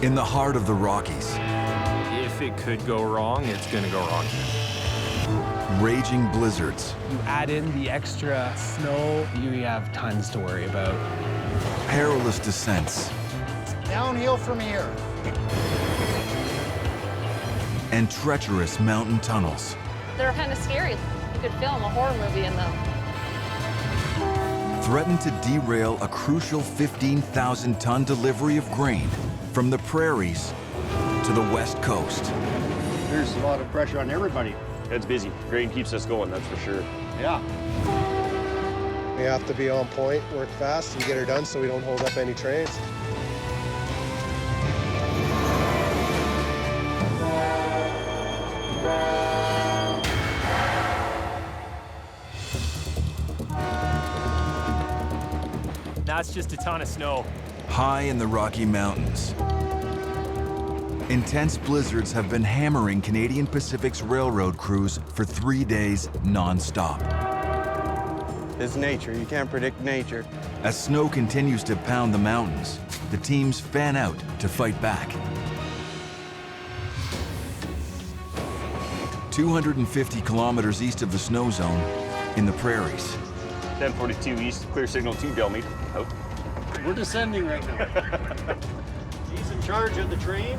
In the heart of the Rockies, If it could go wrong, it's gonna go wrong. raging blizzards, You add in the extra snow, you have tons to worry about. perilous descents, Downhill from here. and treacherous mountain tunnels. They're kind of scary. You could film a horror movie in them. Threaten to derail a crucial 15,000-ton delivery of grain from the prairies to the west coast. There's a lot of pressure on everybody. It's busy. Grain keeps us going, that's for sure. Yeah. We have to be on point, work fast, and get her done so we don't hold up any trains. That's just a ton of snow. High in the Rocky Mountains, intense blizzards have been hammering Canadian Pacific's railroad crews for 3 days non-stop. It's nature. You can't predict nature. As snow continues to pound the mountains, the teams fan out to fight back. 250 kilometers east of the snow zone, in the prairies, 1042 east, clear signal to Delmead. Out. We're descending right now. He's in charge of the train.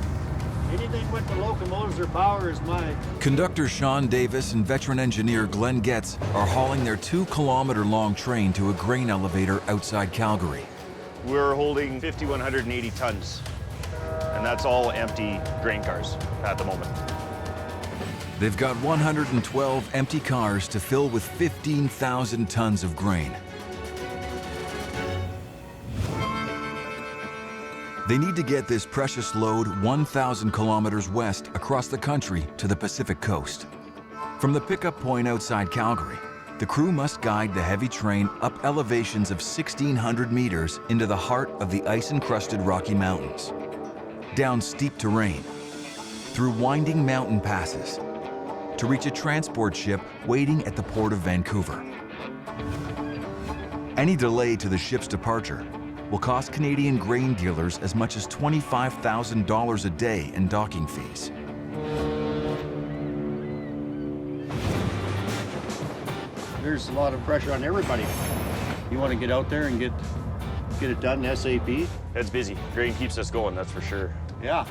Anything with the locomotives or power is mine. Conductor Sean Davis and veteran engineer Glenn Getz are hauling their 2-kilometer-long train to a grain elevator outside Calgary. We're holding 5,180 tons, and that's all empty grain cars at the moment. They've got 112 empty cars to fill with 15,000 tons of grain. They need to get this precious load 1,000 kilometers west across the country to the Pacific coast. From the pickup point outside Calgary, the crew must guide the heavy train up elevations of 1,600 meters into the heart of the ice-encrusted Rocky Mountains, down steep terrain, through winding mountain passes, to reach a transport ship waiting at the port of Vancouver. Any delay to the ship's departure will cost Canadian grain dealers as much as $25,000 a day in docking fees. There's a lot of pressure on everybody. You want to get out there and get it done SAP? It's busy. Grain keeps us going, that's for sure. Yeah.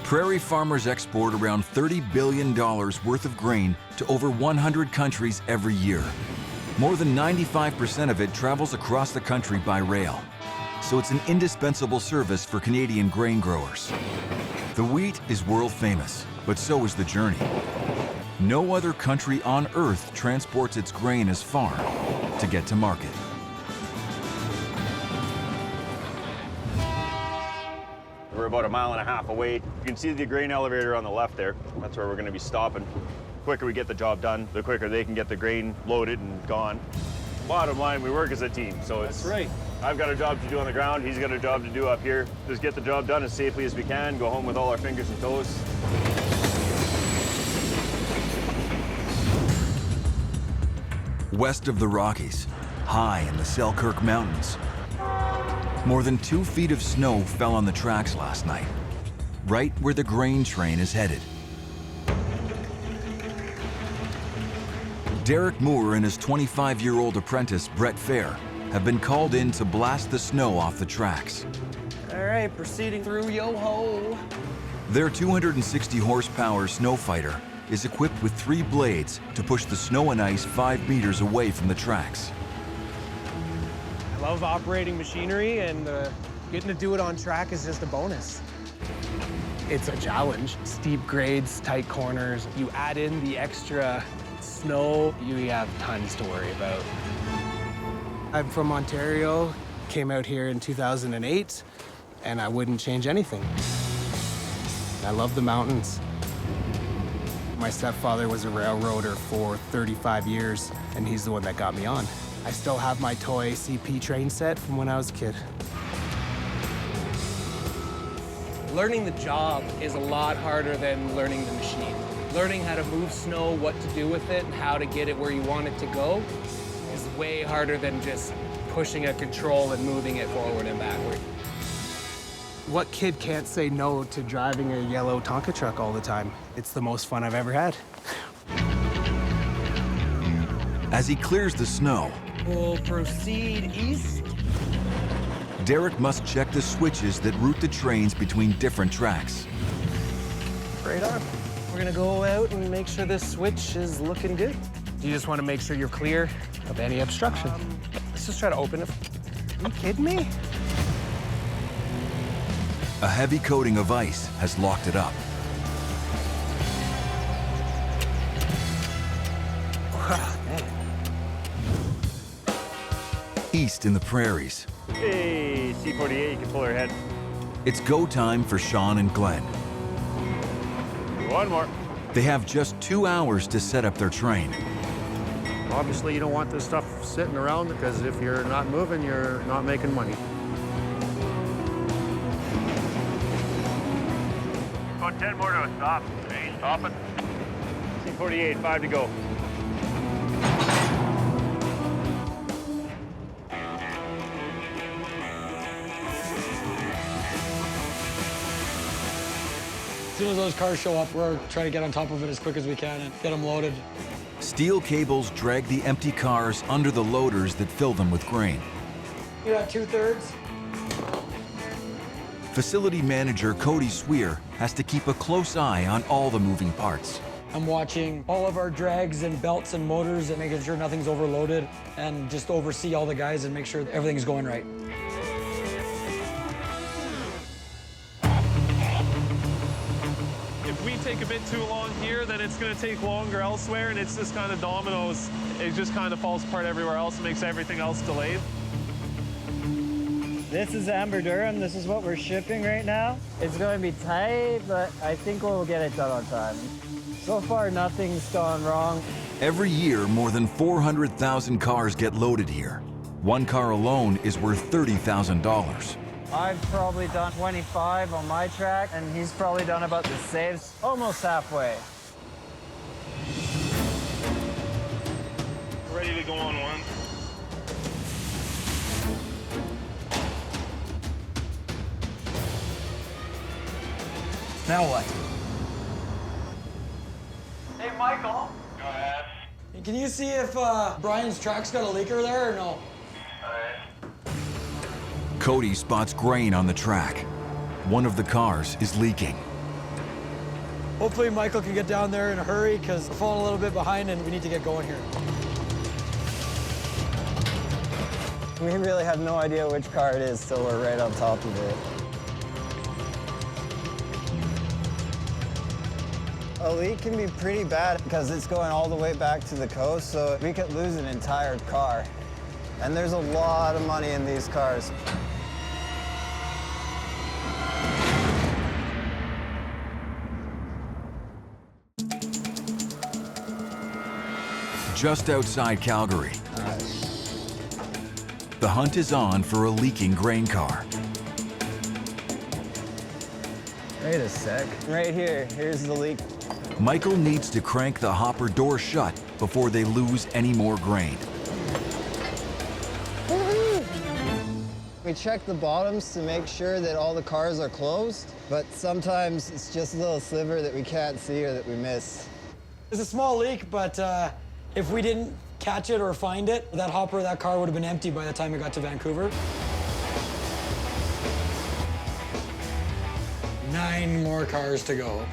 Prairie farmers export around $30 billion worth of grain to over 100 countries every year. More than 95% of it travels across the country by rail, so it's an indispensable service for Canadian grain growers. The wheat is world famous, but so is the journey. No other country on Earth transports its grain as far to get to market. We're about 1.5 miles away. You can see the grain elevator on the left there. That's where we're going to be stopping. The quicker we get the job done, the quicker they can get the grain loaded and gone. Bottom line, we work as a team, so it's... That's right. I've got a job to do on the ground, he's got a job to do up here. Just get the job done as safely as we can, go home with all our fingers and toes. West of the Rockies, high in the Selkirk Mountains, more than 2 feet of snow fell on the tracks last night, right where the grain train is headed. Derek Moore and his 25-year-old apprentice, Brett Fair, have been called in to blast the snow off the tracks. All right, proceeding through yo-ho. Their 260 horsepower snow fighter is equipped with 3 blades to push the snow and ice 5 meters away from the tracks. I love operating machinery, and getting to do it on track is just a bonus. It's a challenge. Steep grades, tight corners. You add in the extra snow, you have tons to worry about. I'm from Ontario, came out here in 2008, and I wouldn't change anything. I love the mountains. My stepfather was a railroader for 35 years, and he's the one that got me on. I still have my toy CP train set from when I was a kid. Learning the job is a lot harder than learning the machine. Learning how to move snow, what to do with it, and how to get it where you want it to go is way harder than just pushing a control and moving it forward and backward. What kid can't say no to driving a yellow Tonka truck all the time? It's the most fun I've ever had. As he clears the snow, We'll proceed east. Derek must check the switches that route the trains between different tracks. Right on. We're gonna go out and make sure this switch is looking good. You just want to make sure you're clear of any obstruction. Let's just try to open it. Are you kidding me? A heavy coating of ice has locked it up. Man. East in the prairies, Hey, C48, you can pull her head. it's go time for Sean and Glenn. One more. They have just 2 hours to set up their train. Obviously, you don't want this stuff sitting around because if you're not moving, you're not making money. About 10 more to a stop. Hey, stop it. C48, 5 to go. As soon as those cars show up, we're trying to get on top of it as quick as we can and get them loaded. Steel cables drag the empty cars under the loaders that fill them with grain. You're at 2/3. Facility manager Cody Sweer has to keep a close eye on all the moving parts. I'm watching all of our drags and belts and motors and making sure nothing's overloaded and just oversee all the guys and make sure everything's going right. If we take a bit too long here, then it's going to take longer elsewhere, and it's just kind of dominoes. It just kind of falls apart everywhere else and makes everything else delayed. This is Amber Durham. This is what we're shipping right now. It's going to be tight, but I think we'll get it done on time. So far, nothing's gone wrong. Every year, more than 400,000 cars get loaded here. One car alone is worth $30,000. I've probably done 25 on my track, and he's probably done about the same, almost halfway. Ready to go on one. Now what? Hey, Michael. Go ahead. Can you see if Brian's track's got a leaker there or no? Cody spots grain on the track. One of the cars is leaking. Hopefully Michael can get down there in a hurry because we're falling a little bit behind and we need to get going here. We really have no idea which car it is, so we're right on top of it. A leak can be pretty bad because it's going all the way back to the coast, so we could lose an entire car. And there's a lot of money in these cars. Just outside Calgary, the hunt is on for a leaking grain car. Wait a sec. Right here, here's the leak. Michael needs to crank the hopper door shut before they lose any more grain. We check the bottoms to make sure that all the cars are closed, but sometimes it's just a little sliver that we can't see or that we miss. It's a small leak, but if we didn't catch it or find it, that hopper, that car would have been empty by the time it got to Vancouver. 9 more cars to go.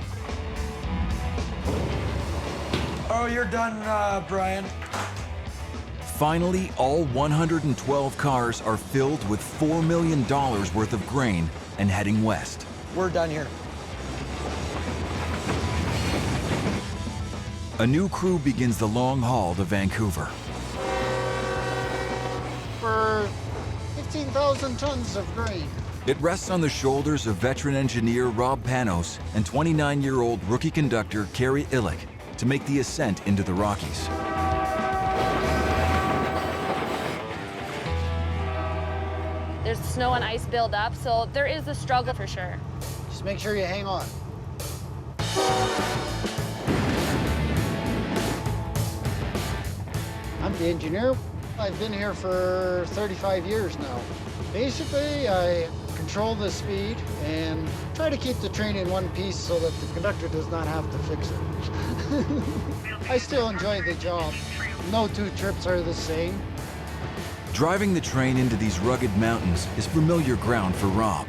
Oh, you're done, Brian. Finally, all 112 cars are filled with $4 million worth of grain and heading west. We're done here. A new crew begins the long haul to Vancouver. For 15,000 tons of grain. It rests on the shoulders of veteran engineer Rob Panos and 29-year-old rookie conductor Kerry Illick to make the ascent into the Rockies. There's snow and ice buildup, so there is a struggle for sure. Just make sure you hang on. I'm the engineer. I've been here for 35 years now. Basically, I control the speed, and try to keep the train in one piece so that the conductor does not have to fix it. I still enjoy the job. No two trips are the same. Driving the train into these rugged mountains is familiar ground for Rob,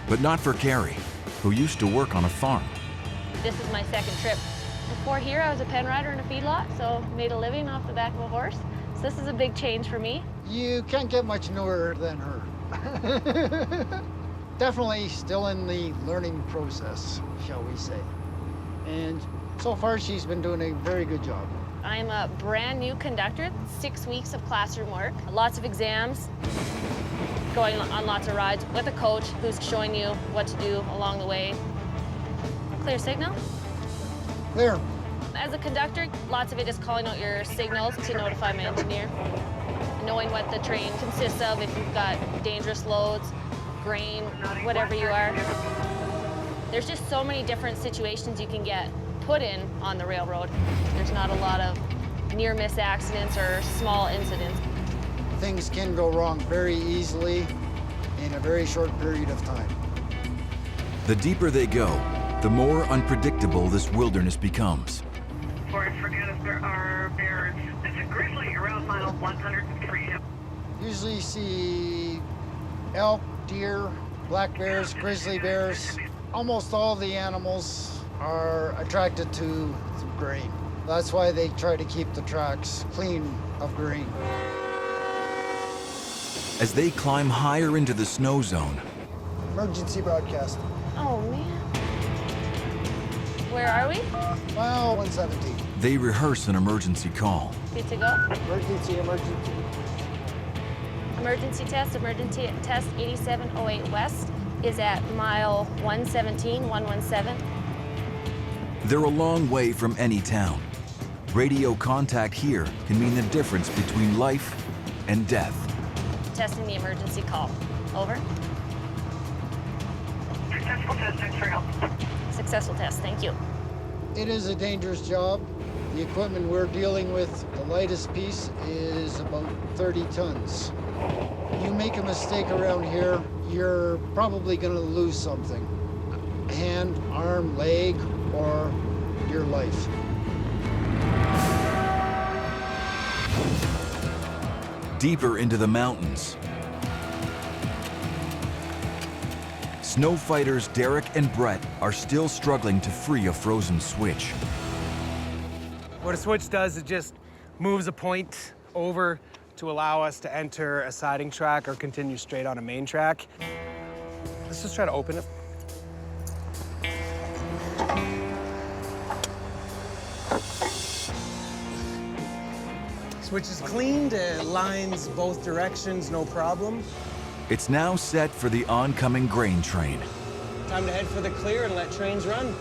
but not for Carrie, who used to work on a farm. This is my second trip. Before here, I was a pen rider in a feedlot, so made a living off the back of a horse. So this is a big change for me. You can't get much newer than her. Definitely still in the learning process, shall we say. And so far, she's been doing a very good job. I'm a brand new conductor, 6 weeks of classroom work, lots of exams, going on lots of rides with a coach who's showing you what to do along the way. Clear signal? Clear. As a conductor, lots of it is calling out your signals to notify my engineer, knowing what the train consists of, if you've got dangerous loads, grain, whatever you are. There's just so many different situations you can get put in on the railroad. There's not a lot of near-miss accidents or small incidents. Things can go wrong very easily in a very short period of time. The deeper they go, the more unpredictable this wilderness becomes. Forget if there are bears. It's a grizzly around mile 103. Usually you see elk, deer, black bears, grizzly bears. Almost all the animals are attracted to grain. That's why they try to keep the tracks clean of grain. As they climb higher into the snow zone, Emergency broadcast. Oh, man. Where are we? Mile 117. they rehearse an emergency call. Good to go. Emergency. Emergency test 8708 West is at mile 117, 117. They're a long way from any town. Radio contact here can mean the difference between life and death. Testing the emergency call. Over. Successful test, thanks for help. Successful test, thank you. It is a dangerous job. The equipment we're dealing with, the lightest piece is about 30 tons. You make a mistake around here, you're probably going to lose something. Hand, arm, leg, or your life. Deeper into the mountains, snow fighters Derek and Brett are still struggling to free a frozen switch. What a switch does, it just moves a point over to allow us to enter a siding track or continue straight on a main track. Let's just try to open it. Switch is cleaned, it lines both directions, no problem. It's now set for the oncoming grain train. Time to head for the clear and let trains run.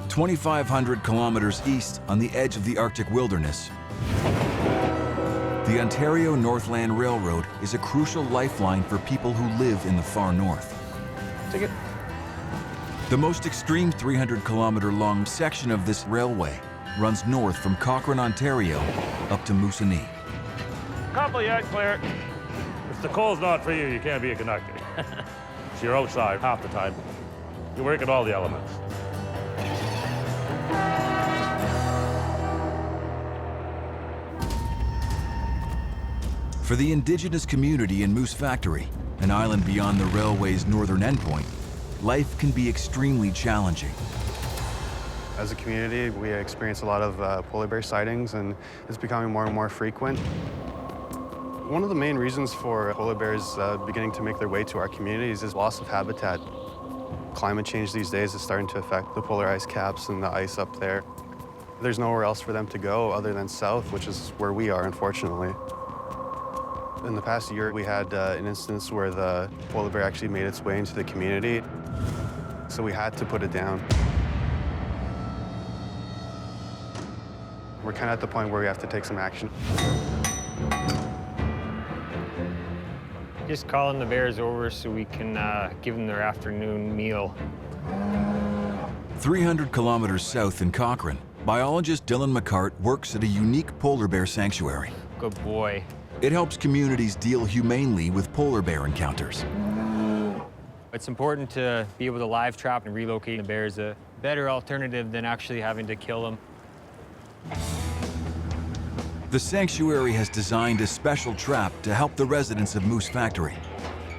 "2,500 kilometers east on the edge of the Arctic wilderness, the Ontario Northland Railroad is a crucial lifeline for people who live in the far north. Take it. The most extreme 300-kilometer-long section of this railway runs north from Cochrane, Ontario, up to Moosonee. Couple yet, clear. If the coal's not for you, you can't be a conductor. So you're outside half the time. You work at all the elements. For the indigenous community in Moose Factory, an island beyond the railway's northern endpoint, life can be extremely challenging. As a community, we experience a lot of polar bear sightings, and it's becoming more and more frequent. One of the main reasons for polar bears beginning to make their way to our communities is loss of habitat. Climate change these days is starting to affect the polar ice caps and the ice up there. There's nowhere else for them to go other than south, which is where we are, unfortunately. In the past year, we had an instance where the polar bear actually made its way into the community, so we had to put it down. We're kind of at the point where we have to take some action. Just calling the bears over so we can give them their afternoon meal. 300 kilometers south in Cochrane, biologist Dylan McCart works at a unique polar bear sanctuary. Good boy. It helps communities deal humanely with polar bear encounters. It's important to be able to live trap and relocate the bears. A better alternative than actually having to kill them. The sanctuary has designed a special trap to help the residents of Moose Factory.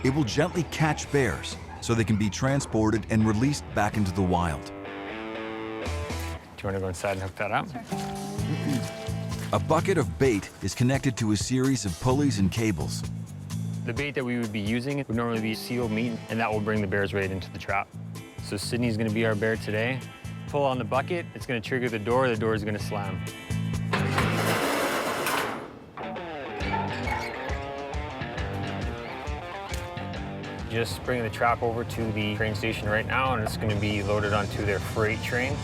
It will gently catch bears so they can be transported and released back into the wild. Do you want to go inside and hook that up? A bucket of bait is connected to a series of pulleys and cables. The bait that we would be using would normally be sealed meat, and that will bring the bears right into the trap. So Sydney's going to be our bear today. Pull on the bucket, it's going to trigger the door is going to slam. Just bringing the trap over to the train station right now, and it's going to be loaded onto their freight train.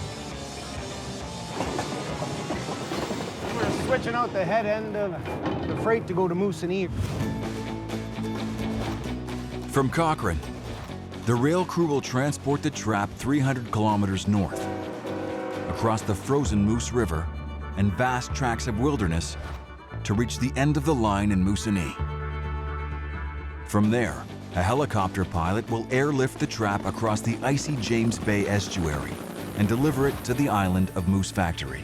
We're switching out the head end of the freight to go to Moosonee. From Cochrane, the rail crew will transport the trap 300 kilometers north, across the frozen Moose River and vast tracts of wilderness to reach the end of the line in Moosonee. From there, a helicopter pilot will airlift the trap across the icy James Bay estuary and deliver it to the island of Moose Factory.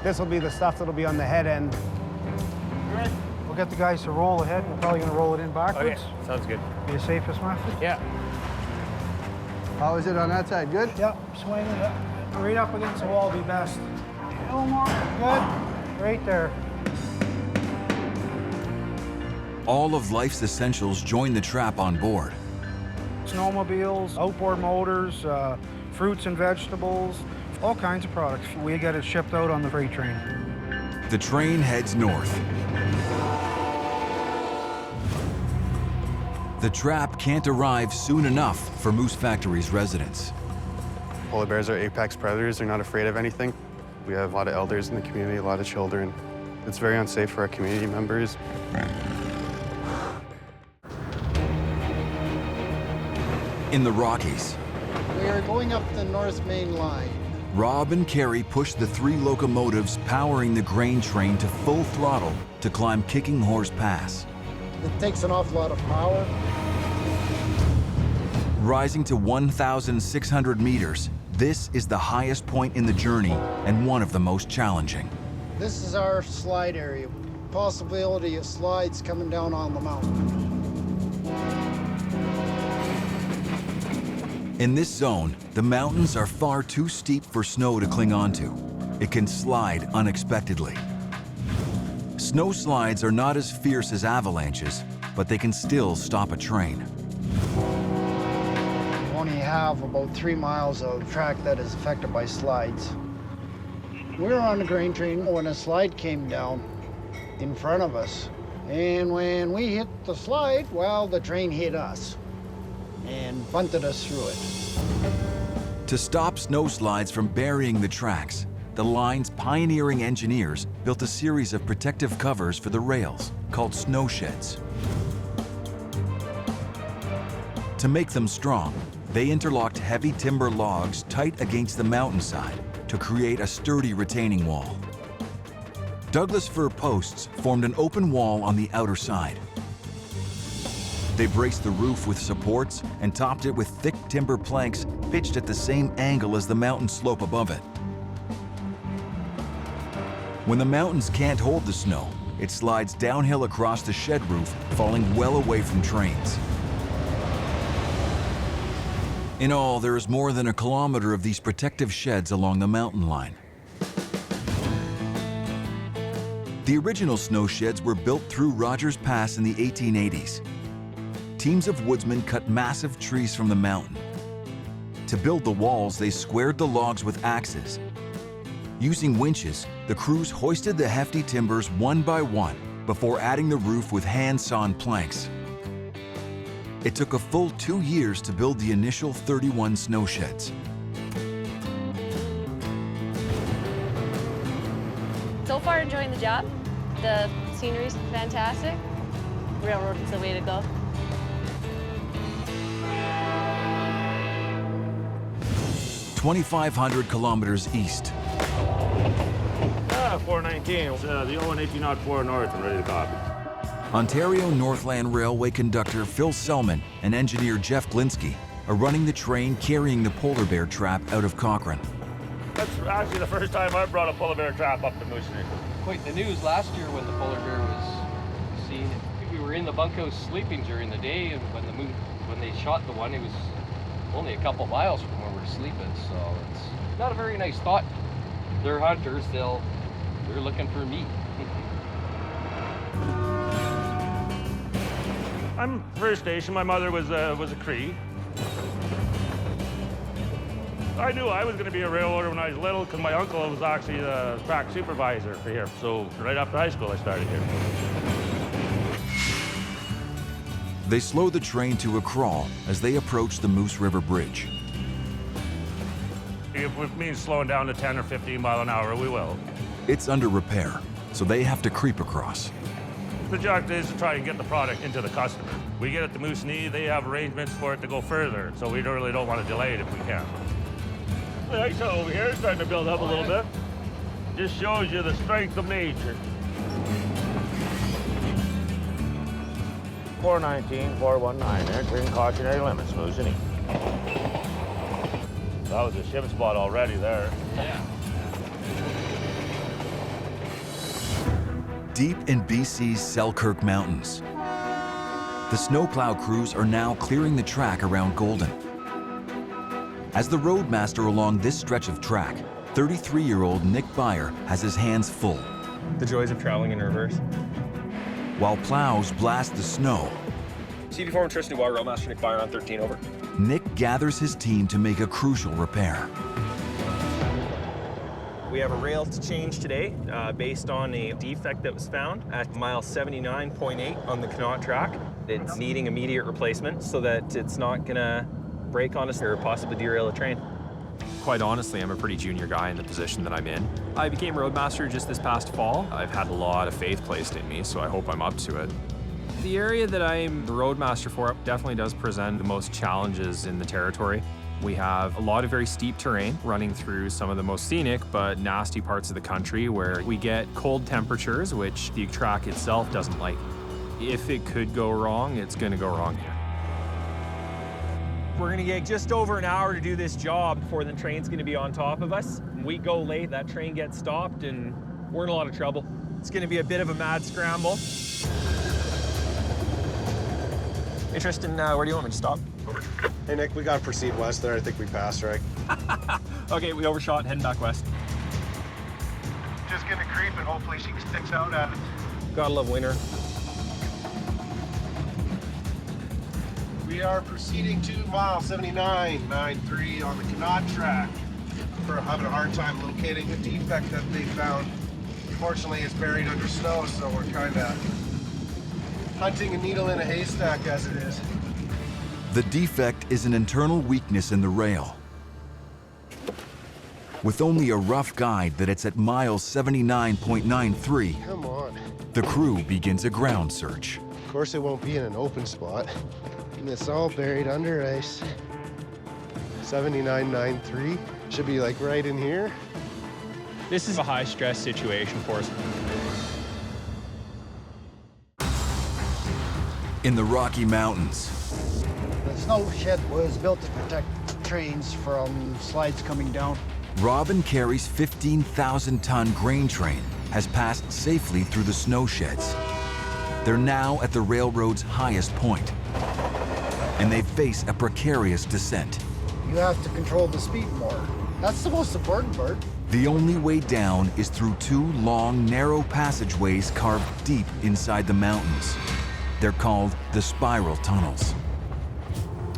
This will be the stuff that'll be on the head end. We'll get the guys to roll ahead. We're probably gonna roll it in backwards. Okay, sounds good. Be the safest method. Yeah. How is it on that side? Good? Yep, swing it up. Right up against the wall will be best. A little more. Good. Right there. All of life's essentials join the trap on board. Snowmobiles, outboard motors, fruits and vegetables, all kinds of products. We get it shipped out on the freight train. The train heads north. The trap can't arrive soon enough for Moose Factory's residents. Polar bears are apex predators. They're not afraid of anything. We have a lot of elders in the community, a lot of children. It's very unsafe for our community members. In the Rockies, We are going up the North Main Line. Rob and Carrie push the 3 locomotives powering the grain train to full throttle to climb Kicking Horse Pass. It takes an awful lot of power. Rising to 1,600 meters, this is the highest point in the journey and one of the most challenging. This is our slide area. Possibility of slides coming down on the mountain. In this zone, the mountains are far too steep for snow to cling onto. It can slide unexpectedly. Snow slides are not as fierce as avalanches, but they can still stop a train. We only have about 3 miles of track that is affected by slides. We were on the grain train when a slide came down in front of us. And when we hit the slide, well, the train hit us and bunted us through it. To stop snow slides from burying the tracks, the line's pioneering engineers built a series of protective covers for the rails called snow sheds. To make them strong, they interlocked heavy timber logs tight against the mountainside to create a sturdy retaining wall. Douglas fir posts formed an open wall on the outer side. They braced the roof with supports and topped it with thick timber planks pitched at the same angle as the mountain slope above it. When the mountains can't hold the snow, it slides downhill across the shed roof, falling well away from trains. In all, there is more than 1 kilometer of these protective sheds along the mountain line. The original snow sheds were built through Rogers Pass in the 1880s. Teams of woodsmen cut massive trees from the mountain. To build the walls, they squared the logs with axes. Using winches, the crews hoisted the hefty timbers one by one before adding the roof with hand-sawn planks. It took a full 2 years to build the initial 31 snow sheds. So far, enjoying the job. The scenery's fantastic. Railroad is the way to go. 2,500 kilometers east. 419, the ON1804 north and ready to copy. Ontario Northland Railway conductor Phil Selman and engineer Jeff Glinsky are running the train carrying the polar bear trap out of Cochrane. That's actually the first time I brought a polar bear trap up to Machina. Quite the news last year when the polar bear was seen. We were in the bunkhouse sleeping during the day, and when they shot the one, it was only a couple miles from where we're sleeping, so it's not a very nice thought. They're hunters, they're looking for meat. I'm First Station. My mother was a Cree. I knew I was going to be a railroader when I was little because my uncle was actually the track supervisor for here. So right after high school, I started here. They slow the train to a crawl as they approach the Moose River Bridge. If it means slowing down to 10 or 15 mile an hour, we will. It's under repair, so they have to creep across. The objective is to try and get the product into the customer. We get it to Moose Knee, they have arrangements for it to go further, so we really don't want to delay it if we can. The ice over here is starting to build up a little bit. Just shows you the strength of nature. 419, 419, entering cautionary limits, Moose Knee. That was a ship spot already there. Yeah. Deep in BC's Selkirk Mountains, the snowplow crews are now clearing the track around Golden. As the roadmaster along this stretch of track, 33-year-old Nick Byer has his hands full. The joys of traveling in reverse. While plows blast the snow, CV4 and Tristan Water, Roadmaster Nick Byer on 13, over. Nick gathers his team to make a crucial repair. We have a rail to change today based on a defect that was found at mile 79.8 on the Connaught track. It's needing immediate replacement so that it's not gonna break on us or possibly derail a train. Quite honestly, I'm a pretty junior guy in the position that I'm in. I became roadmaster just this past fall. I've had a lot of faith placed in me, so I hope I'm up to it. The area that I'm the roadmaster for definitely does present the most challenges in the territory. We have a lot of very steep terrain running through some of the most scenic but nasty parts of the country where we get cold temperatures, which the track itself doesn't like. If it could go wrong, it's going to go wrong here. We're gonna get just over an hour to do this job before the train's gonna be on top of us. We go late, that train gets stopped, and we're in a lot of trouble. It's gonna be a bit of a mad scramble. Hey Tristan, where do you want me to stop? Hey Nick, we gotta proceed west there. I think we passed, right? Okay, we overshot, heading back west. Just gonna creep and hopefully she sticks out at it. Gotta love winter. We are proceeding to mile 79.93 on the Connaught track. We're having a hard time locating the defect that they found. Unfortunately, it's buried under snow, so we're kind of hunting a needle in a haystack as it is. The defect is an internal weakness in the rail. With only a rough guide that it's at mile 79.93, Come on. the crew begins a ground search. Of course, it won't be in an open spot. And it's all buried under ice. 79.93 should be like right in here. This is a high stress situation for us. In the Rocky Mountains, The snow shed was built to protect trains from slides coming down. Robin Carey's 15,000-ton grain train has passed safely through the snow sheds. They're now at the railroad's highest point, and they face a precarious descent. You have to control the speed more. That's the most important part. The only way down is through two long, narrow passageways carved deep inside the mountains. They're called the spiral tunnels.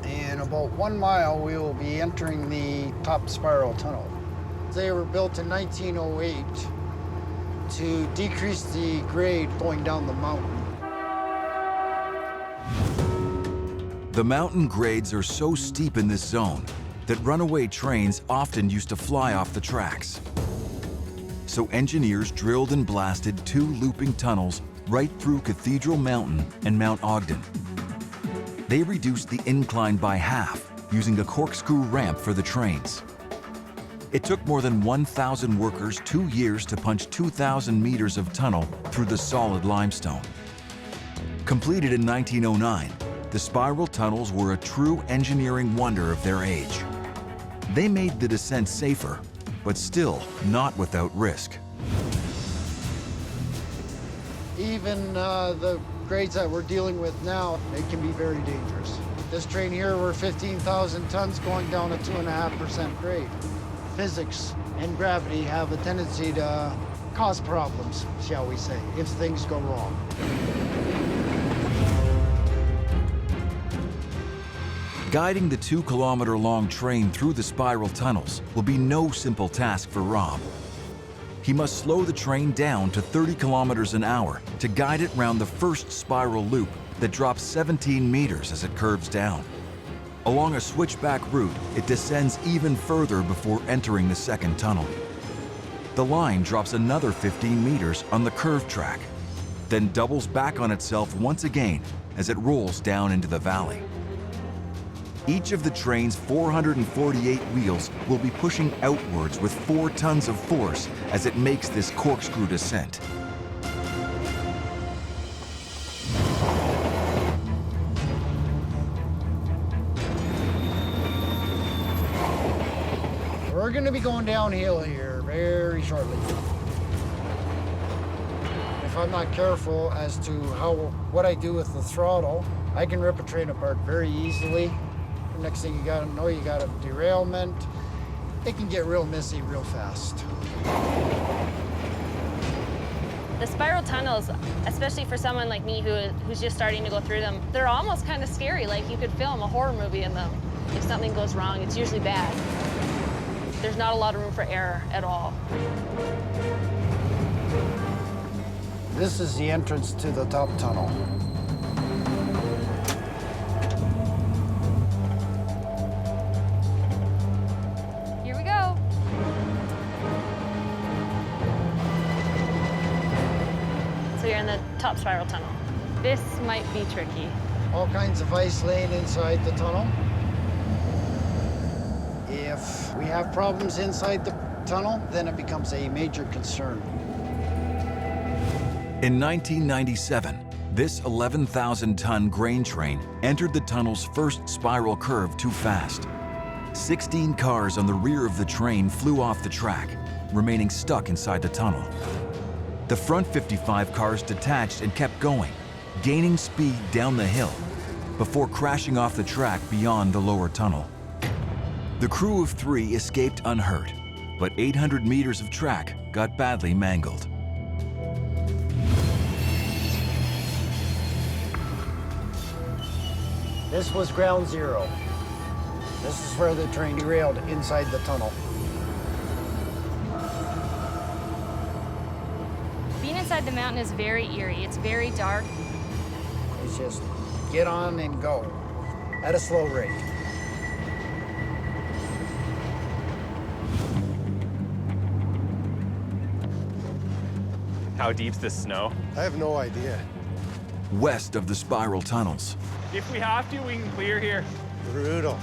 In about 1 mile, we will be entering the top spiral tunnel. They were built in 1908 to decrease the grade going down the mountain. The mountain grades are so steep in this zone that runaway trains often used to fly off the tracks. So engineers drilled and blasted two looping tunnels right through Cathedral Mountain and Mount Ogden. They reduced the incline by half using a corkscrew ramp for the trains. It took more than 1,000 workers 2 years to punch 2,000 meters of tunnel through the solid limestone. Completed in 1909, the spiral tunnels were a true engineering wonder of their age. They made the descent safer, but still not without risk. Even the grades that we're dealing with now, it can be very dangerous. This train here, we're 15,000 tons going down a 2.5% grade. Physics and gravity have a tendency to cause problems, shall we say, if things go wrong. Guiding the 2-kilometer-long train through the spiral tunnels will be no simple task for Rob. He must slow the train down to 30 kilometers an hour to guide it round the first spiral loop that drops 17 meters as it curves down. Along a switchback route, it descends even further before entering the second tunnel. The line drops another 15 meters on the curved track, then doubles back on itself once again as it rolls down into the valley. Each of the train's 448 wheels will be pushing outwards with 4 tons of force as it makes this corkscrew descent. We're going to be going downhill here very shortly. If I'm not careful as to what I do with the throttle, I can rip a train apart very easily. The next thing you gotta know, you got a derailment. It can get real messy real fast. The spiral tunnels, especially for someone like me who's just starting to go through them, they're almost kind of scary. Like you could film a horror movie in them. If something goes wrong, it's usually bad. There's not a lot of room for error at all. This is the entrance to the top tunnel. Here we go. So you're in the top spiral tunnel. This might be tricky. All kinds of ice laying inside the tunnel. If we have problems inside the tunnel, then it becomes a major concern. In 1997, this 11,000-ton grain train entered the tunnel's first spiral curve too fast. 16 cars on the rear of the train flew off the track, remaining stuck inside the tunnel. The front 55 cars detached and kept going, gaining speed down the hill, before crashing off the track beyond the lower tunnel. The crew of 3 escaped unhurt, but 800 meters of track got badly mangled. This was ground zero. This is where the train derailed inside the tunnel. Being inside the mountain is very eerie. It's very dark. It's just get on and go at a slow rate. How deep's this snow? I have no idea. West of the spiral tunnels, If we have to, we can clear here. Brutal.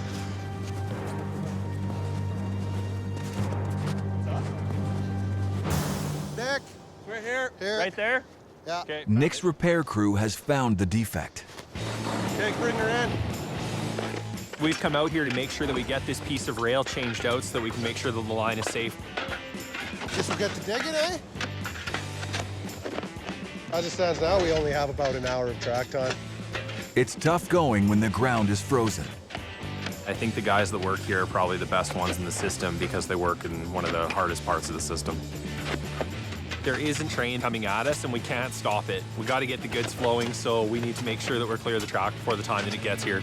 Nick, right here. Here. Right there? Yeah. Okay. Nick's repair crew has found the defect. Okay, bring her in. We've come out here to make sure that we get this piece of rail changed out so that we can make sure that the line is safe. Guess we'll get to digging, eh? As it stands now, we only have about an hour of track time. It's tough going when the ground is frozen. I think the guys that work here are probably the best ones in the system because they work in one of the hardest parts of the system. There isn't train coming at us and we can't stop it. We got to get the goods flowing, so we need to make sure that we're clear of the track before the time that it gets here.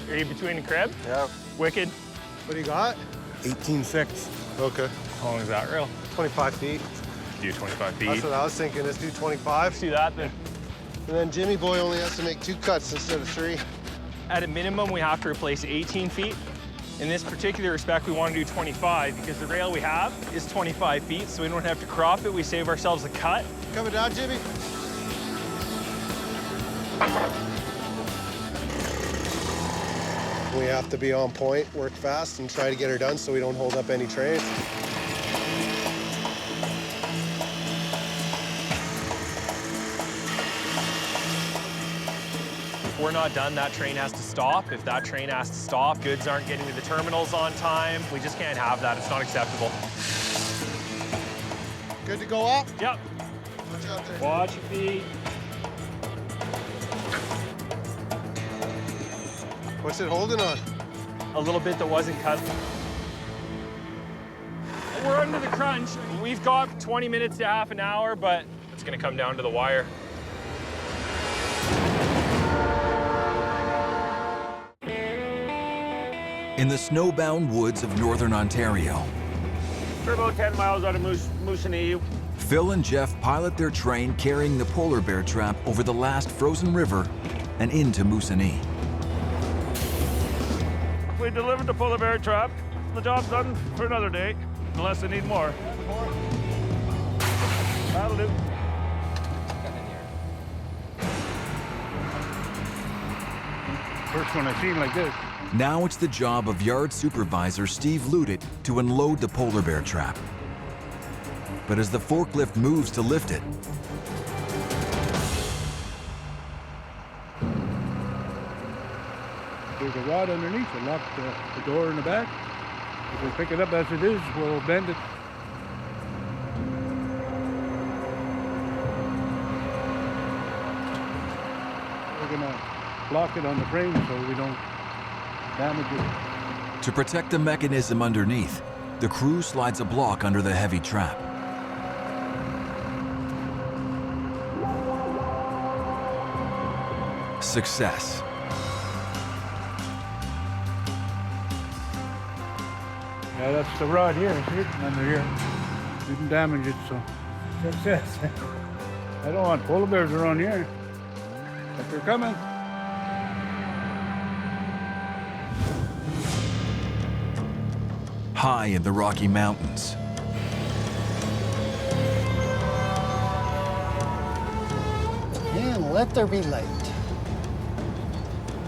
Are you between the crib? Yeah. Wicked. What do you got? 18.6. Okay. How long is that rail? 25 feet. Do 25 feet. That's what I was thinking. Let's do 25. See that then? And then Jimmy Boy only has to make 2 cuts instead of 3. At a minimum, we have to replace 18 feet. In this particular respect, we want to do 25 because the rail we have is 25 feet, so we don't have to crop it. We save ourselves a cut. Coming down, Jimmy. We have to be on point, work fast, and try to get her done so we don't hold up any train. If we're not done, that train has to stop. If that train has to stop, goods aren't getting to the terminals on time. We just can't have that. It's not acceptable. Good to go up? Yep. Watch out there. Watch your feet. What's it holding on? A little bit that wasn't cut. We're under the crunch. We've got 20 minutes to half an hour, but it's gonna come down to the wire. In the snowbound woods of northern Ontario, We're about 10 miles out of Machina. Phil and Jeff pilot their train carrying the polar bear trap over the last frozen river and into Moosonee. We delivered the polar bear trap. The job's done for another day, unless they need more. That'll do. First one I've seen like this. Now it's the job of yard supervisor Steve Ludit to unload the polar bear trap. But as the forklift moves to lift it, There's a rod underneath to lock the door in the back. If we pick it up as it is, we'll bend it. We're gonna block it on the frame so we don't damage it. to protect the mechanism underneath, the crew slides a block under the heavy trap. Success. Yeah, that's the rod here. See it? Under here. Didn't damage it, so success. I don't want polar bears around here. But they're coming. High in the Rocky Mountains, And let there be light.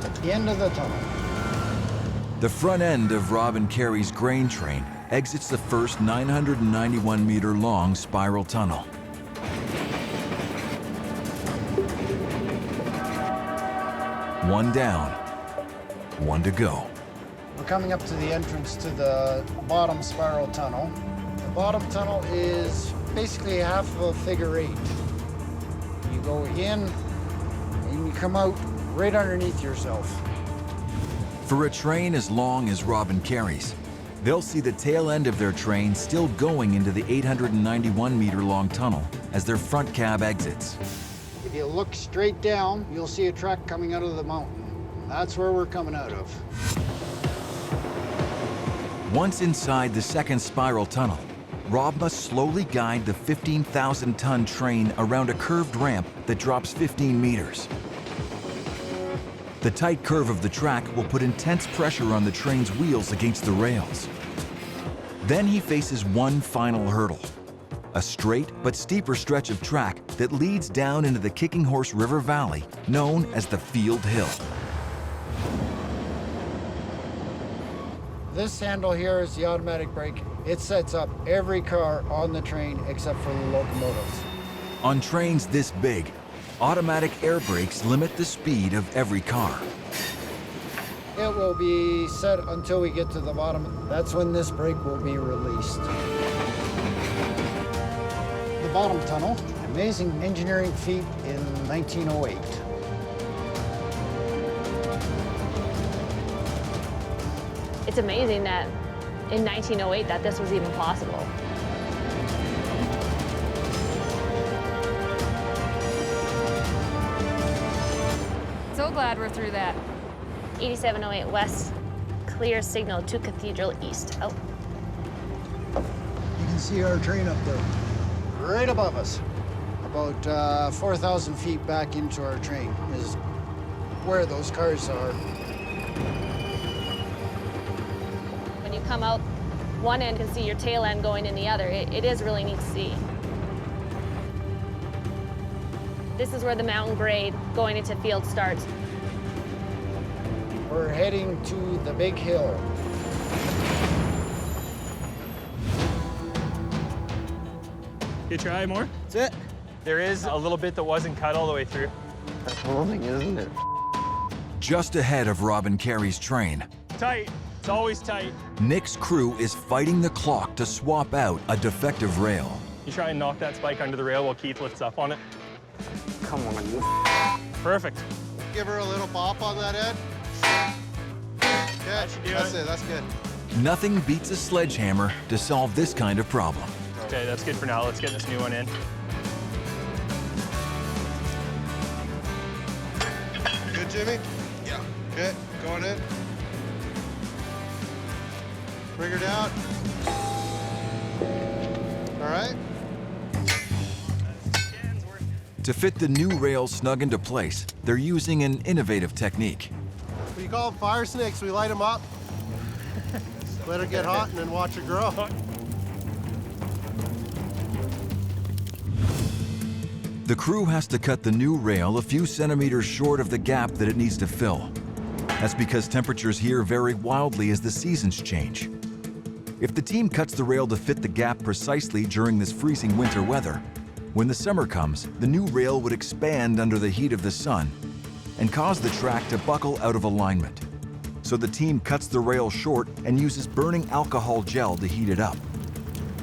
At the end of the tunnel. the front end of Rob and Carrie's grain train exits the first 991-meter-long spiral tunnel. One down, one to go. We're coming up to the entrance to the bottom spiral tunnel. The bottom tunnel is basically half of a figure eight. You go in and you come out right underneath yourself. For a train as long as Rob and Carrie's, they'll see the tail end of their train still going into the 891-meter-long tunnel as their front cab exits. If you look straight down, you'll see a track coming out of the mountain. That's where we're coming out of. Once inside the second spiral tunnel, Rob must slowly guide the 15,000-ton train around a curved ramp that drops 15 meters. The tight curve of the track will put intense pressure on the train's wheels against the rails. Then he faces one final hurdle, a straight but steeper stretch of track that leads down into the Kicking Horse River Valley, known as the Field Hill. This handle here is the automatic brake. It sets up every car on the train except for the locomotives. On trains this big, automatic air brakes limit the speed of every car. It will be set until we get to the bottom. That's when this brake will be released. The bottom tunnel, amazing engineering feat in 1908. It's amazing that in 1908 that this was even possible. So glad we're through that. 8708 west, clear signal to Cathedral East. Oh, You can see our train up there, right above us. About 4,000 feet back into our train is where those cars are. when you come out one end, you can see your tail end going in the other. It is really neat to see. This is where the mountain grade going into field starts. We're heading to the big hill. You try more? That's it. There is a little bit that wasn't cut all the way through. That's holding, isn't it? Just ahead of Rob and Carrie's train, Tight. It's always tight. Nick's crew is fighting the clock to swap out a defective rail. You try and knock that spike under the rail while Keith lifts up on it. Come on, you. Perfect. Give her a little bop on that end. Good. That's it. That's good. Nothing beats a sledgehammer to solve this kind of problem. Okay, that's good for now. Let's get this new one in. Good, Jimmy? Yeah. Good. Going in. Bring her down. All right. To fit the new rail snug into place, they're using an innovative technique. We call them fire snakes. We light them up, let her get hot, and then watch her grow. The crew has to cut the new rail a few centimeters short of the gap that it needs to fill. That's because temperatures here vary wildly as the seasons change. If the team cuts the rail to fit the gap precisely during this freezing winter weather, when the summer comes, the new rail would expand under the heat of the sun and cause the track to buckle out of alignment. So the team cuts the rail short and uses burning alcohol gel to heat it up.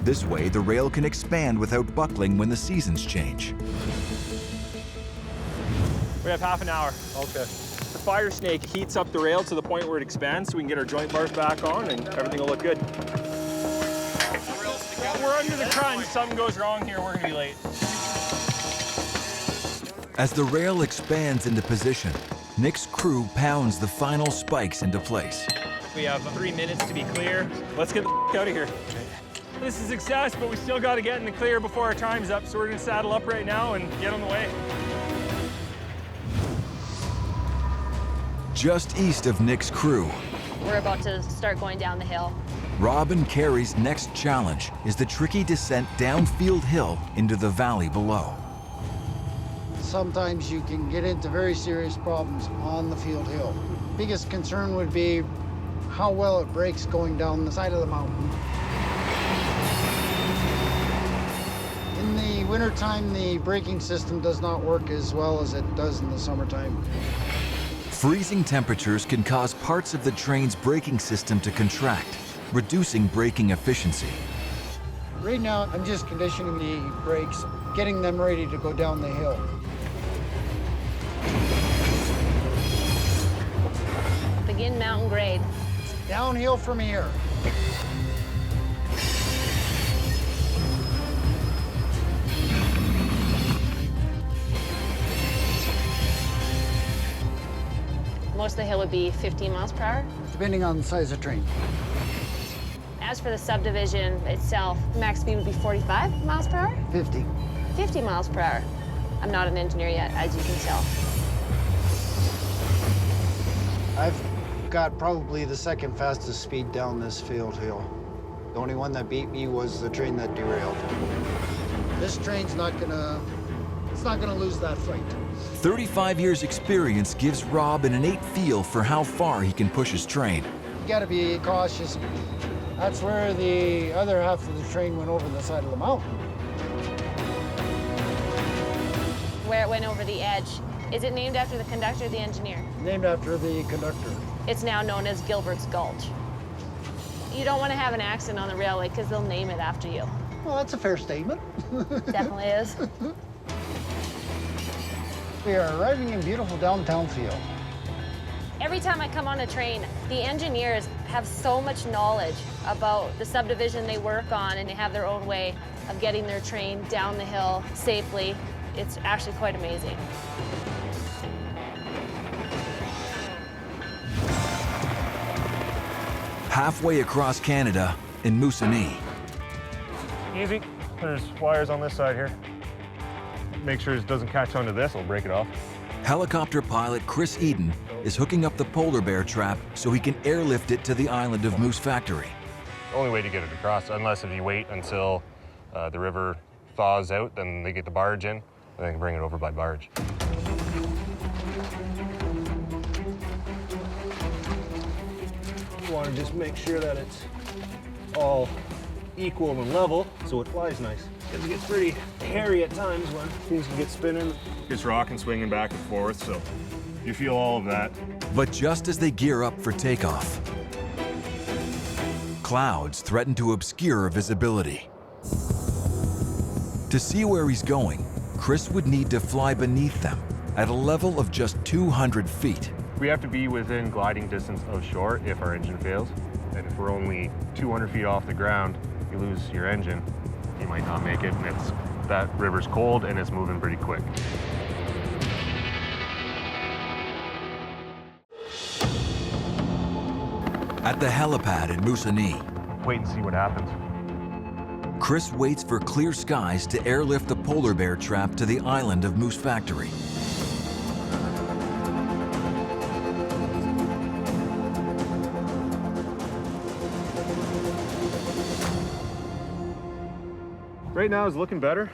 This way, the rail can expand without buckling when the seasons change. We have half an hour. Okay. The fire snake heats up the rail to the point where it expands so we can get our joint bars back on and everything will look good. We're under the crunch. Something goes wrong here, we're gonna be late. As the rail expands into position, Nick's crew pounds the final spikes into place. We have 3 minutes to be clear. Let's get the out of here. This is success, but we still got to get in the clear before our time's up, so we're gonna saddle up right now and get on the way. Just east of Nick's crew, We're about to start going down the hill. Rob and Carrie's next challenge is the tricky descent down Field Hill into the valley below. Sometimes you can get into very serious problems on the field hill. Biggest concern would be how well it brakes going down the side of the mountain. In the wintertime, the braking system does not work as well as it does in the summertime. Freezing temperatures can cause parts of the train's braking system to contract, reducing braking efficiency. Right now, I'm just conditioning the brakes, getting them ready to go down the hill. Begin mountain grade. Downhill from here. Most of the hill would be 15 miles per hour. Depending on the size of train. As for the subdivision itself, max speed would be 45 miles per hour? 50. 50 miles per hour. I'm not an engineer yet, as you can tell. I've got probably the second fastest speed down this field hill. The only one that beat me was the train that derailed. This train's not gonna lose that fight. 35 years experience gives Rob an innate feel for how far he can push his train. You gotta be cautious. That's where the other half of the train went over the side of the mountain. Where it went over the edge. Is it named after the conductor or the engineer? Named after the conductor. It's now known as Gilbert's Gulch. You don't want to have an accident on the railway because they'll name it after you. Well, that's a fair statement. Definitely is. We are arriving in beautiful downtown field. Every time I come on a train, the engineers have so much knowledge about the subdivision they work on, and they have their own way of getting their train down the hill safely. It's actually quite amazing. Halfway across Canada in Moosonee. Easy. There's wires on this side here. Make sure it doesn't catch onto this, I'll break it off. Helicopter pilot Chris Eden is hooking up the polar bear trap so he can airlift it to the island of Moose Factory. The only way to get it across, unless if you wait until the river thaws out, then they get the barge in. and I can bring it over by barge. You want to just make sure that it's all equal and level so it flies nice. Because it gets pretty hairy at times when things can get spinning. It's rocking, swinging back and forth, so you feel all of that. But just as they gear up for takeoff, clouds threaten to obscure visibility. To see where he's going, Chris would need to fly beneath them at a level of just 200 feet. We have to be within gliding distance of shore if our engine fails. And if we're only 200 feet off the ground, you lose your engine, you might not make it, and that river's cold and it's moving pretty quick. At the helipad in Machina, wait and see what happens. Chris waits for clear skies to airlift the polar bear trap to the island of Moose Factory. Right now it's looking better.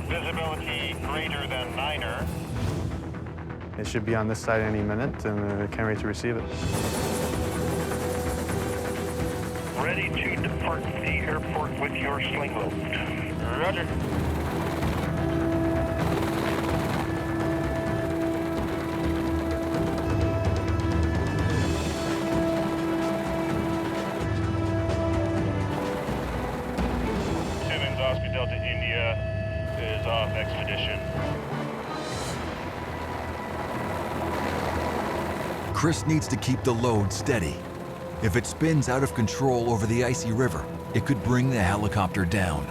Visibility greater than 9er. It should be on this side any minute, and I can't wait to receive it. Ready to depart the airport with your sling load. Roger. Simmons, Oscar Delta India is off expedition. Chris needs to keep the load steady. If it spins out of control over the icy river, it could bring the helicopter down.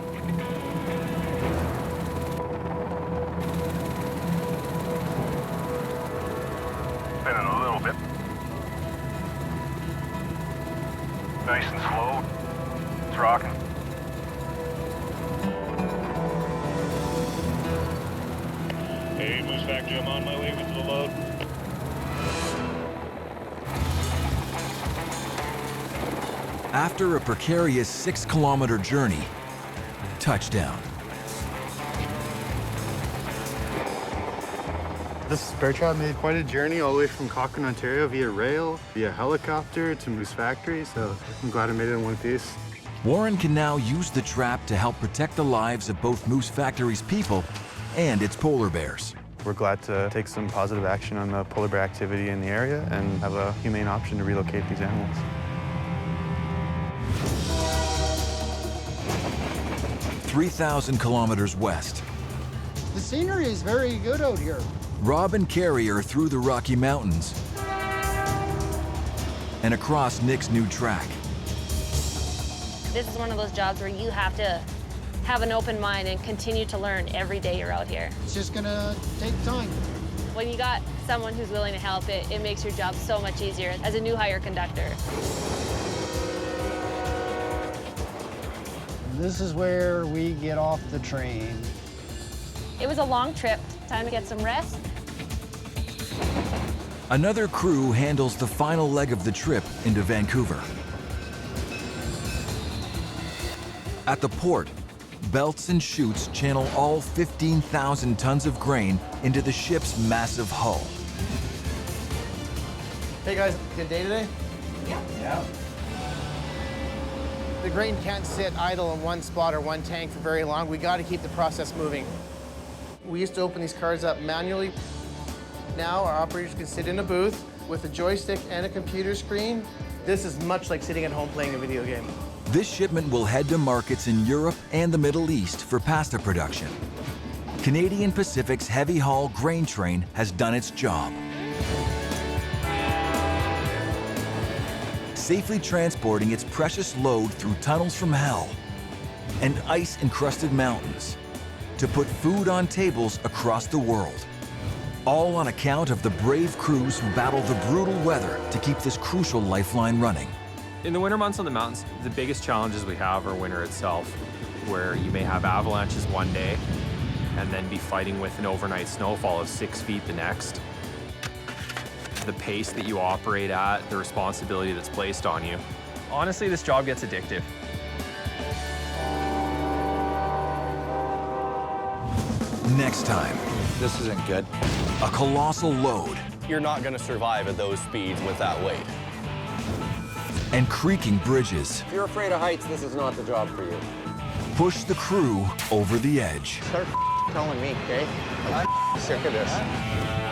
Spinning a little bit. Nice and slow. It's rocking. Hey, Moose Factory, I'm on my way with the load. After a precarious 6-kilometer journey, touchdown. This spare trap made quite a journey all the way from Cochrane, Ontario via rail, via helicopter to Moose Factory, so I'm glad I made it in one piece. Warren can now use the trap to help protect the lives of both Moose Factory's people and its polar bears. We're glad to take some positive action on the polar bear activity in the area and have a humane option to relocate these animals. 3,000 kilometers west, The scenery is very good out here. Rob and Carrie are through the Rocky Mountains and across Nick's new track. This is one of those jobs where you have to have an open mind and continue to learn every day you're out here. It's just gonna take time. When you got someone who's willing to help, it makes your job so much easier as a new hire conductor. This is where we get off the train. It was a long trip, time to get some rest. Another crew handles the final leg of the trip into Vancouver. At the port, belts and chutes channel all 15,000 tons of grain into the ship's massive hull. Hey guys, good day today? Yeah. The grain can't sit idle in one spot or one tank for very long. We got to keep the process moving. We used to open these cars up manually. Now our operators can sit in a booth with a joystick and a computer screen. This is much like sitting at home playing a video game. This shipment will head to markets in Europe and the Middle East for pasta production. Canadian Pacific's heavy haul grain train has done its job. Safely transporting its precious load through tunnels from hell and ice-encrusted mountains to put food on tables across the world. All on account of the brave crews who battle the brutal weather to keep this crucial lifeline running. In the winter months on the mountains, the biggest challenges we have are winter itself, where you may have avalanches one day and then be fighting with an overnight snowfall of 6 feet the next. The pace that you operate at, the responsibility that's placed on you, Honestly, this job gets addictive. Next time, this isn't good. A colossal load You're not going to survive at those speeds with that weight. and creaking bridges If you're afraid of heights, this is not the job for you. push the crew over the edge. Start telling me, okay? I'm sick of this.